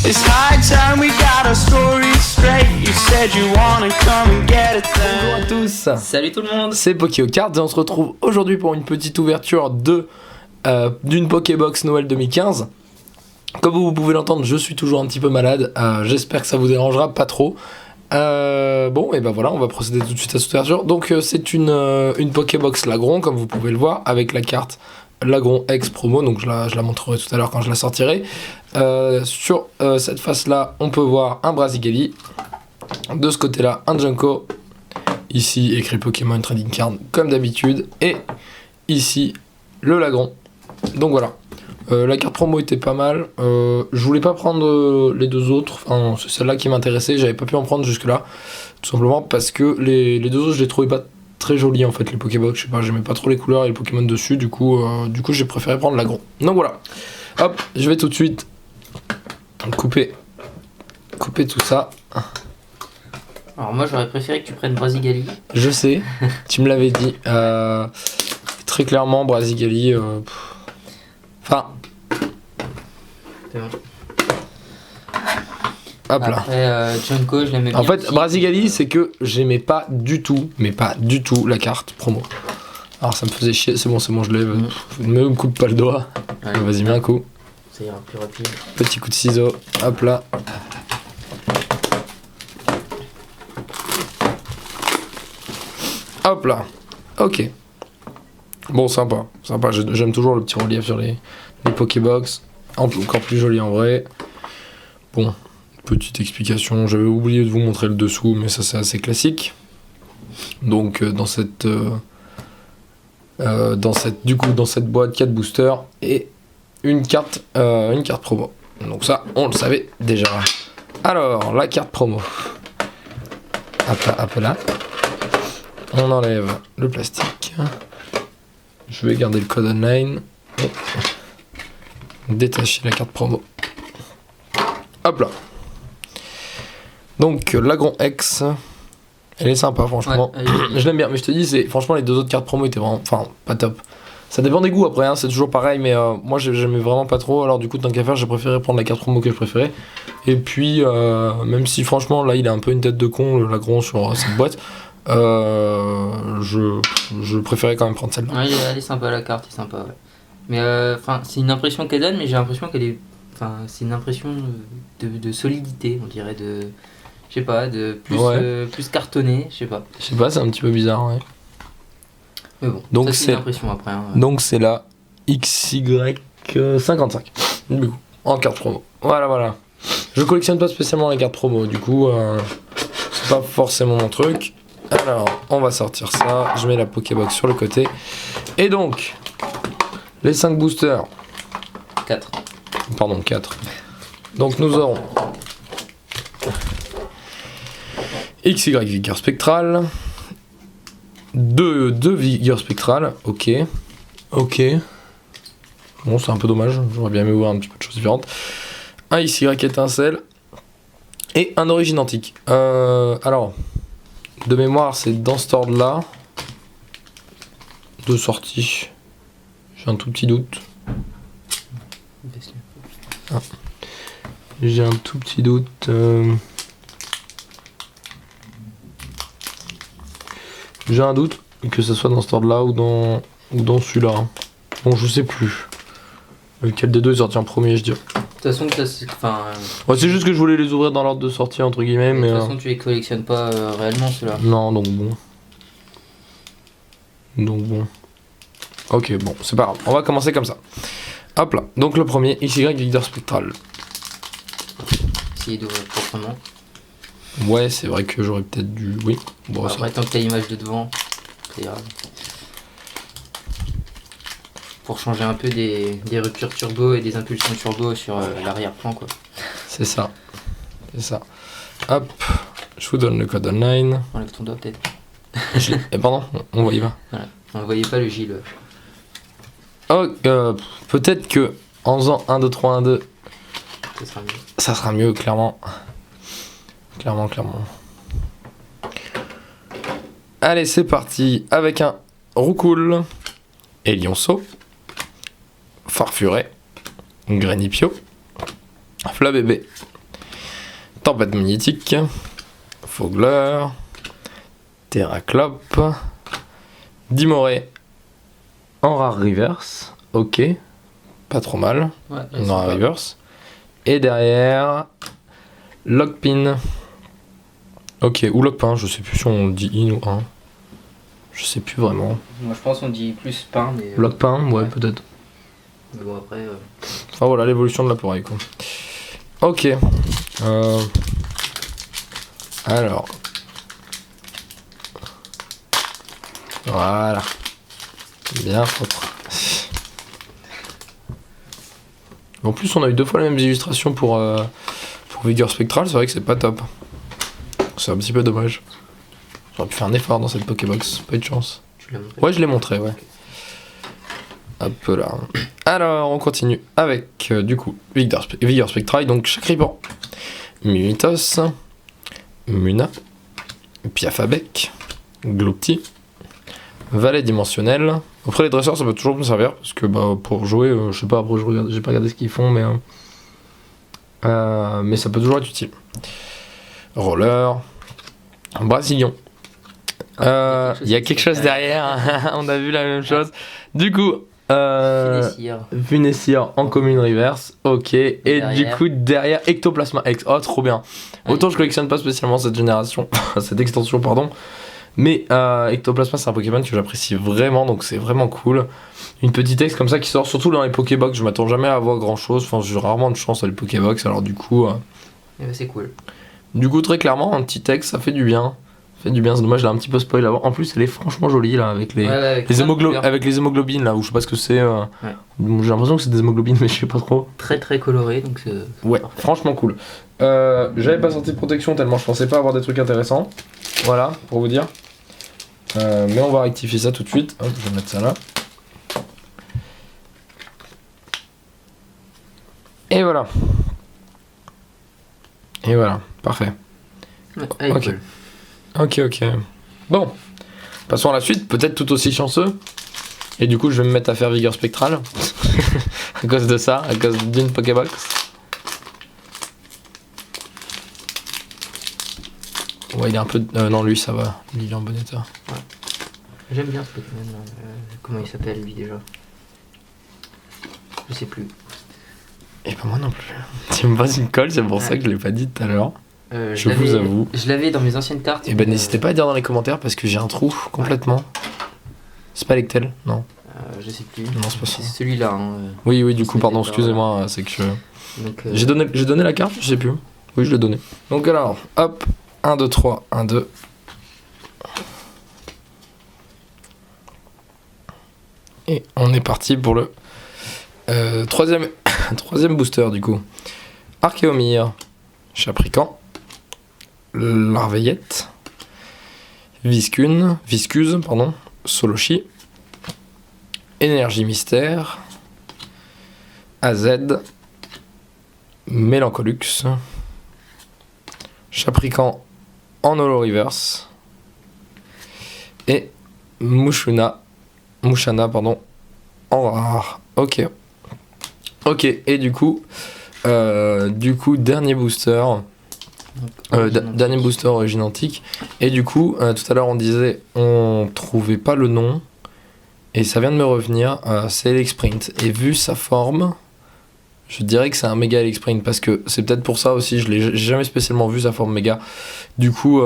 It's high time we got our story straight. You said you wanna come and get it Bonjour then. à tous. Salut tout le monde. C'est PokéoCards et on se retrouve aujourd'hui pour une petite ouverture d'une Pokébox Noël 2015. Comme vous pouvez l'entendre, je suis toujours un petit peu malade. J'espère que ça vous dérangera pas trop. Bon, et ben voilà, on va procéder tout de suite à cette ouverture. Donc c'est une Pokébox Lagron, comme vous pouvez le voir, avec la carte Lagron X promo. Donc je la montrerai tout à l'heure quand je la sortirai. Sur cette face-là, on peut voir un Brazigali. De ce côté-là, un Junko. Ici, écrit Pokémon Trading Card, comme d'habitude. Et ici, le Lagron. Donc voilà. La carte promo était pas mal. Je voulais pas prendre les deux autres. Enfin, c'est celle-là qui m'intéressait. J'avais pas pu en prendre jusque-là. Tout simplement parce que les deux autres, je les trouvais pas très jolies en fait, les Pokébox. Je sais pas, j'aimais pas trop les couleurs et les Pokémon dessus. Du coup, j'ai préféré prendre Lagron. Donc voilà. Hop, je vais tout de suite couper tout ça. Alors moi j'aurais préféré que tu prennes Brazigali. Je sais, tu me l'avais dit. Très clairement, Brazigali. Enfin. C'est bon. Hop là. Après Junko je l'aimais bien. En fait, aussi. Brazigali, c'est que j'aimais pas du tout, mais pas du tout la carte promo. Alors ça me faisait chier. C'est bon, je lève. Ne me coupe pas le doigt. Ouais. Vas-y, mets un coup. Ça ira plus rapide. Petit coup de ciseau. Hop là. Hop là. Ok. Bon, sympa. J'aime toujours le petit relief sur les Pokébox. Encore plus joli en vrai. Bon, petite explication. J'avais oublié de vous montrer le dessous, mais ça c'est assez classique. Donc dans cette boîte, 4 boosters et une carte promo. Donc ça, on le savait déjà. Alors, la carte promo. Hop là. On enlève le plastique. Je vais garder le code online. Et détacher la carte promo. Hop là. Donc, Lagron X. Elle est sympa, franchement. Ouais, je l'aime bien, mais je te dis, franchement, les deux autres cartes promo étaient vraiment. Enfin, pas top. Ça dépend des goûts après, hein, c'est toujours pareil, mais moi j'aimais vraiment pas trop. Alors, du coup, tant qu'à faire, j'ai préféré prendre la carte promo que je préférais. Et puis, même si franchement, là, il a un peu une tête de con, le Lagron, sur cette boîte. Je préférais quand même prendre celle-là. Ouais, elle est sympa la carte, est sympa ouais. Mais c'est une impression qu'elle donne, mais j'ai l'impression qu'elle est. Enfin, c'est une impression de solidité, on dirait de. Je sais pas, de plus, Ouais. plus cartonné, je sais pas. Je sais pas, c'est un petit peu bizarre, ouais. Mais bon, Donc ça, c'est une impression après. Hein. Donc c'est la XY55. Du coup, en carte promo. Voilà. Je collectionne pas spécialement les cartes promo, du coup, c'est pas forcément mon truc. Alors, on va sortir ça. Je mets la Pokébox sur le côté. Et donc, les 5 boosters. 4. Pardon, 4. Donc nous aurons XY Vigueur Spectrale. 2 Vigueur Spectrale. Ok. Bon, c'est un peu dommage. J'aurais bien aimé voir un petit peu de choses différentes. Un XY Étincelle. Et un Origine Antique. Alors, de mémoire, c'est dans cet ordre-là. De sortie. J'ai un tout petit doute. J'ai un tout petit doute. J'ai un doute que ce soit dans cet ordre-là ou dans celui-là. Bon, je sais plus. Lequel des deux est sorti en premier, je dirais. De toute façon, Ouais, c'est juste que je voulais les ouvrir dans l'ordre de sortie, entre guillemets. Mais de toute façon, tu les collectionnes pas réellement ceux-là. non, donc bon. Ok, bon, c'est pas grave. On va commencer comme ça. Hop là. Donc le premier, XY Leader Spectral. Essayer d'ouvrir proprement. Ouais, c'est vrai que j'aurais peut-être dû. Oui. Bon, ça. Après, tant que t'as l'image de devant, c'est grave. Pour changer un peu des ruptures turbo et des impulsions turbo sur l'arrière-plan, quoi. C'est ça. Hop. Je vous donne le code online. Enlève ton doigt, peut-être. Pardon, on va y va. Voilà. On voyait pas le Gilles. Oh, peut-être que en faisant 1, 2, 3, 1, 2, Ça sera mieux. ça sera mieux, clairement. Clairement. Allez, c'est parti avec un Roucoule, Elionceau, Farfuret, Granipio, Flabébé, Tempête magnétique, Fogler, Terraclope, Dimoré, en rare reverse, ok, pas trop mal, Ouais, en rare reverse. Et derrière, Lockpin, ok, ou Lockpin, je sais plus si on dit in ou un, je sais plus vraiment. Moi je pense qu'on dit plus pain, mais. Lockpin, ouais, ouais. peut-être. Mais bon, après. Enfin voilà, l'évolution de l'appareil quoi. Ok. Alors. Voilà. Bien propre. En plus, on a eu 2 fois les mêmes illustrations pour Vigor Spectral, c'est vrai que c'est pas top. C'est un petit peu dommage. J'aurais pu faire un effort dans cette Pokébox, pas eu de chance. Tu l'as montré? Ouais, je l'ai montré, ouais. Hop là. Alors, on continue avec, du coup, Vigor Spectral, donc Chacriban, Mimitos, Muna, Piafabec, Gloupti, Valet dimensionnel. Après les dresseurs, ça peut toujours me servir, parce que bah, pour jouer, je sais pas, après j'ai pas regardé ce qu'ils font, mais ça peut toujours être utile. Roller, Brasilion. Il y a quelque chose derrière, on a vu la même chose. Du coup, Funessir en commune reverse, ok. Et Derrière. du coup, derrière, Ectoplasma X. Oh, trop bien. Autant je collectionne pas spécialement cette génération, cette extension, pardon. Mais Ectoplasma, c'est un Pokémon que j'apprécie vraiment, donc c'est vraiment cool. Une petite texte comme ça qui sort, surtout dans les Pokébox. Je m'attends jamais à avoir grand chose, enfin, j'ai rarement de chance à les Pokébox, alors du coup. C'est cool. Du coup, très clairement, un petit texte, ça fait du bien. Ça fait du bien, c'est dommage, je l'ai un petit peu spoil avant. En plus, elle est franchement jolie là, avec les, avec avec les hémoglobines là, où je sais pas ce que c'est. J'ai l'impression que c'est des hémoglobines, mais je sais pas trop. Très très coloré, donc c'est. Ouais, parfait. franchement cool. J'avais pas sorti de protection tellement je pensais pas avoir des trucs intéressants. Voilà, pour vous dire. Mais on va rectifier ça tout de suite. Hop, je vais mettre ça là. Et voilà. Et voilà, parfait. Ouais, elle est Ok. cool. Ok. Bon, passons à la suite, peut-être tout aussi chanceux. Et du coup, je vais me mettre à faire Vigor Spectral. À cause de ça, à cause d'une Pokébox. Ouais, il est un peu. Non, lui, ça va. Il est en bon état. J'aime bien ce Pokémon. Comment il s'appelle lui déjà? Je sais plus. Et pas moi non plus. Tu me passes une colle, c'est pour ça que je l'ai pas dit tout à l'heure. Je l'avais- vous avoue. Je l'avais dans mes anciennes cartes. Et ben n'hésitez pas à dire dans les commentaires parce que j'ai un trou complètement. C'est pas Lectel? Non. Je sais plus. Non, c'est pas ça. C'est celui-là. Oui, du coup, C'était pardon, pas- excusez-moi, c'est que je. Donc, J'ai donné la carte, je sais plus. Oui, je l'ai donné. Donc alors, hop, 1, 2, 3, 1, 2. Et on est parti pour le troisième booster du coup. Archéomir, Chaprican, Larveillette, Viscuse, Solochi, Énergie Mystère, AZ, Mélancolux, Chaprican en Holo Reverse et Mushana, en rare. Ok, et du coup, dernier booster. Dernier booster origine antique. Et du coup, tout à l'heure on disait on trouvait pas le nom. Et ça vient de me revenir, c'est Elexprint. Et vu sa forme, je dirais que c'est un méga Elexprint. Parce que c'est peut-être pour ça aussi, j'ai jamais spécialement vu sa forme méga. Du coup,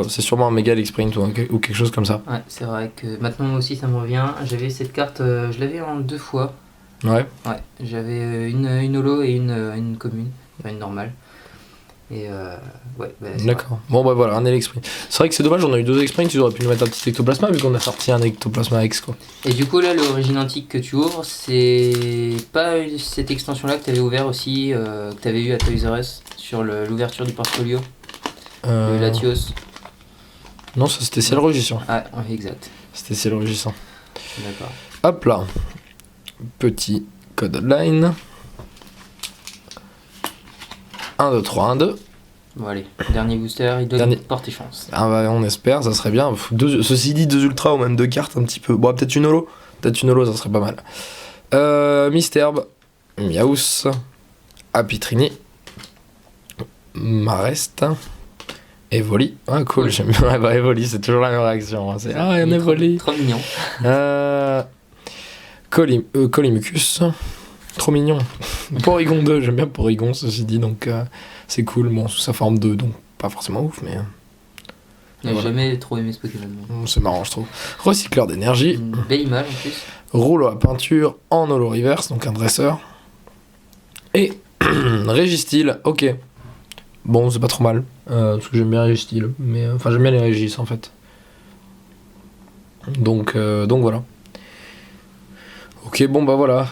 c'est sûrement un méga Elexprint ou quelque chose comme ça. Ouais, c'est vrai que maintenant aussi ça me revient. J'avais cette carte, je l'avais en 2 fois. Ouais. Ouais, j'avais une holo et une commune, enfin une normale. Et ouais, c'est D'accord. Bon bah voilà, un Elexprint. C'est vrai que c'est dommage, on a eu 2 Elexprints, ils auraient pu nous mettre un petit Ectoplasma vu qu'on a sorti un Ectoplasma X quoi. vrai. Et du coup là, l'origine antique que tu ouvres, c'est pas cette extension là que tu avais ouvert aussi, que tu avais eu à Toys R Us sur l'ouverture du portfolio, le Latios. Non, ça c'était Ciel Rugissant. Ah, ouais, exact. C'était Ciel Rugissant. D'accord. Hop là. Petit code line. 1, 2, 3, 1, 2. Bon allez, dernier booster, il donne Dernier. porte chance. Ah bah on espère, ça serait bien. Ceci dit, 2 ultras ou même 2 cartes un petit peu. Bon, peut-être une holo. Peut-être une holo, ça serait pas mal. Misterbe, Miaus, Apitrini, Marest. Evoli. Ah cool, j'aime bien. Ouais, bah, Evoli, c'est toujours la même réaction. Hein. C'est ah, un Evoli. Trop mignon. Colimucus. Trop mignon. Porygon 2, j'aime bien Porygon, ceci dit, donc c'est cool. Bon, sous sa forme 2, donc pas forcément ouf, mais. J'ai jamais trop aimé ce Pokémon. C'est marrant, je trouve. Recycleur d'énergie. Une belle image en plus. Rouleau à peinture en holo reverse, donc un dresseur. Et Régistyle, ok. Bon, c'est pas trop mal, parce que j'aime bien Régistyle, mais enfin j'aime bien les Régis en fait. Donc voilà. Ok, bon bah voilà.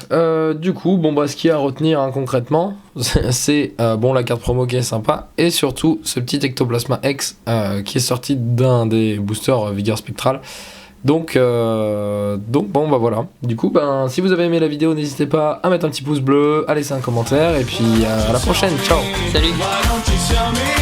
Du coup, bon bah ce qu'il y a à retenir hein, concrètement, c'est bon la carte promo qui est sympa, et surtout ce petit Ectoplasma X qui est sorti d'un des boosters Vigueur Spectral. Donc bon bah voilà. Du coup ben si vous avez aimé la vidéo, n'hésitez pas à mettre un petit pouce bleu, à laisser un commentaire et puis à la prochaine. Ciao. Salut. Why don't you tell me